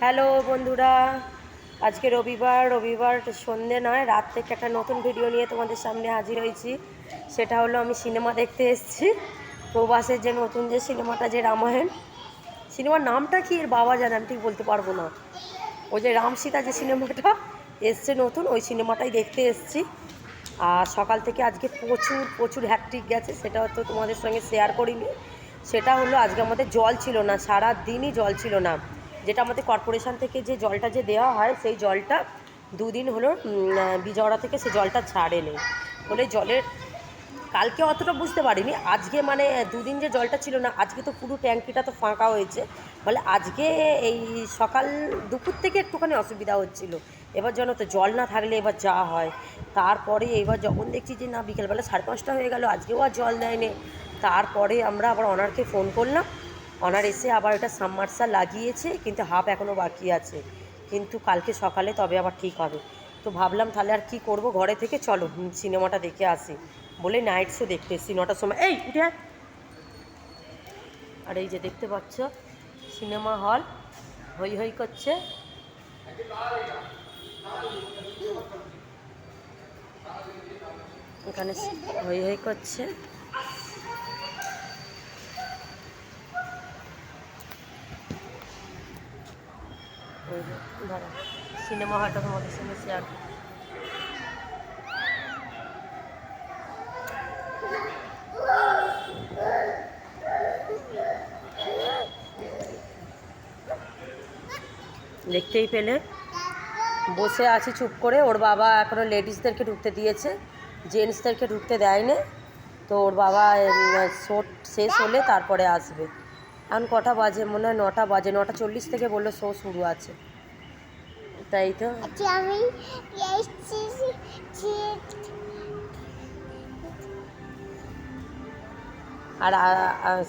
Hello বন্ধুরা, আজকে রবিবার সন্ধে নয়, রাত থেকে একটা নতুন ভিডিও নিয়ে তোমাদের সামনে হাজির হয়েছি। সেটা হলো আমি সিনেমা দেখতে এসেছি। প্রবাসের যে নতুন যে সিনেমাটা, যে রামায়ণ সিনেমার নামটা কি এর বাবা জানে, আমি ঠিক বলতে পারবো না। ওই যে রাম সীতা যে সিনেমাটা এসছে নতুন, ওই সিনেমাটাই দেখতে এসেছি। আর সকাল থেকে আজকে প্রচুর প্রচুর হ্যাট্রিক গেছে, সেটা তো তোমাদের সঙ্গে শেয়ার করিনি। সেটা হলো আজকে আমাদের জল ছিল না, সারা দিনই জল ছিল না। যেটা আমাদের কর্পোরেশন থেকে যে জলটা যে দেওয়া হয়, সেই জলটা দুদিন হলো বিজয়ওয়াড়া থেকে সে জলটা ছাড়েনি বলে জলের কালকে অতটা বুঝতে পারিনি। আজকে মানে দুদিন যে জলটা ছিল না, আজকে তো পুরো ট্যাঙ্কিটা তো ফাঁকা হয়েছে বলে আজকে এই সকাল দুপুর থেকে একটুখানি অসুবিধা হচ্ছিল। এবার জানো তো, জল না থাকলে এবার যা হয়। তারপরে এবার যখন দেখছি যে না, বিকেলবেলা 5:30 হয়ে গেল, আজকেও আর জল দেয়নি। তারপরে আমরা আবার অনারকে ফোন করলাম। অনার এসে আবার এটা সাবমার্সাল লাগিয়েছে, কিন্তু হাফ এখনও বাকি আছে, কিন্তু কালকে সকালে তবে আবার ঠিক হবে। তো ভাবলাম তাহলে আর কি করব, ঘরে থেকে চলো সিনেমাটা দেখে আসি বলে নাইট শো দেখতে এসেছি 9টার সময়। এই উঠে আয়। আর এই যে দেখতে পাচ্ছ সিনেমা হল হই হই করছে। এখানে হই হই করছে। দাঁড়া, সিনেমা হলটা তোমাদের সঙ্গে শেয়ার। দেখতেই পেলে বসে আছি চুপ করে। ওর বাবা এখনও লেডিসদেরকে ঢুকতে দিয়েছে, জেন্টসদেরকে ঢুকতে দেয়নি। তো ওর বাবা শো শেষ হলে তারপরে আসবে। এখন কটা বাজে, মনে হয় 9টা বাজে। 9:40 থেকে বললো শো শুরু আছে। তাই তো আমি আর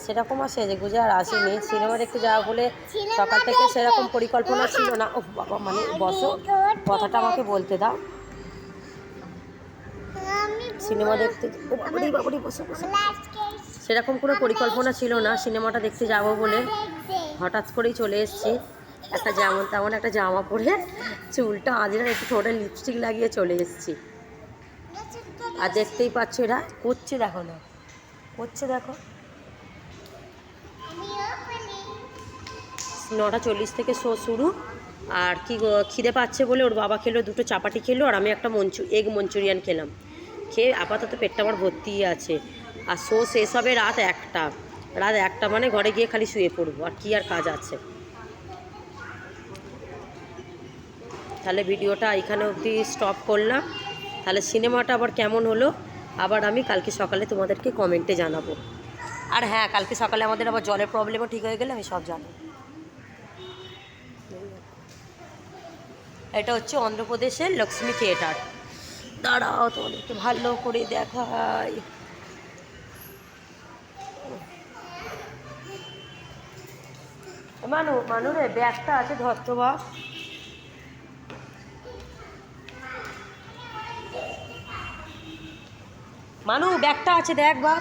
সেরকম আসে যে গুজে আর আসেনি। সিনেমা দেখতে যাওয়া বলে সকাল থেকে সেরকম পরিকল্পনা ছিল না। ও বাবা, মানে বসো, কথাটা আমাকে বলতে দাও। সিনেমা দেখতে বসো বসো। সেরকম কোনো পরিকল্পনা ছিল না সিনেমাটা দেখতে যাব বলে, হঠাৎ করেই চলে এসেছি। একটা যেমন তেমন একটা জামা পরে, চুলটা আজরা একটু ঠোঁটে লিপস্টিক লাগিয়ে চলে এসেছি। আর দেখতেই পাচ্ছ এরা করছে, দেখো না করছে, দেখো 9:40 থেকে শো শুরু। আর কি খিদে পাচ্ছে বলে ওর বাবা খেলো 2টো চাপাটি খেলো, আর আমি একটা এগ মঞ্চুরিয়ান খেলাম। খেয়ে আপাতত পেটটা আমার ভর্তিই আছে। আর শো শেষ হবে রাত 1টা। রাত 1টা মানে ঘরে গিয়ে খালি শুয়ে পড়বো, আর কি আর কাজ আছে। তাহলে ভিডিওটা এখানে অবধি স্টপ করলাম। তাহলে সিনেমাটা আবার কেমন হলো আবার আমি কালকে সকালে তোমাদেরকে কমেন্টে জানাবো। আর হ্যাঁ, কালকে সকালে আমাদের আবার জলের প্রবলেমও ঠিক হয়ে গেলে আমি সব জানাবো। এটা হচ্ছে অন্ধ্রপ্রদেশের লক্ষ্মী থিয়েটার। দাঁড়াও তোমাদেরকে ভালো করে দেখাই। মানু রে, ব্যাগটা আছে, ধরতো বা। মানু, ব্যাগটা আছে, দেখ বা।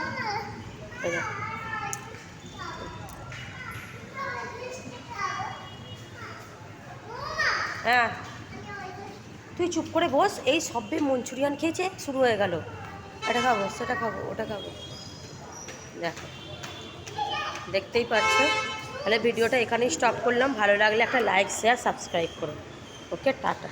হ্যাঁ, তুই চুপ করে বস। এই সবে মঞ্চুরিয়ান খেয়েছে, শুরু হয়ে গেল। এটা খাবো, সেটা খাবো, ওটা খাবো। দেখো, দেখতেই পাচ্ছ। তাহলে ভিডিওটা এখানেই স্টপ করলাম। ভালো লাগলে একটা লাইক, শেয়ার, সাবস্ক্রাইব করো। ওকে, টাটা।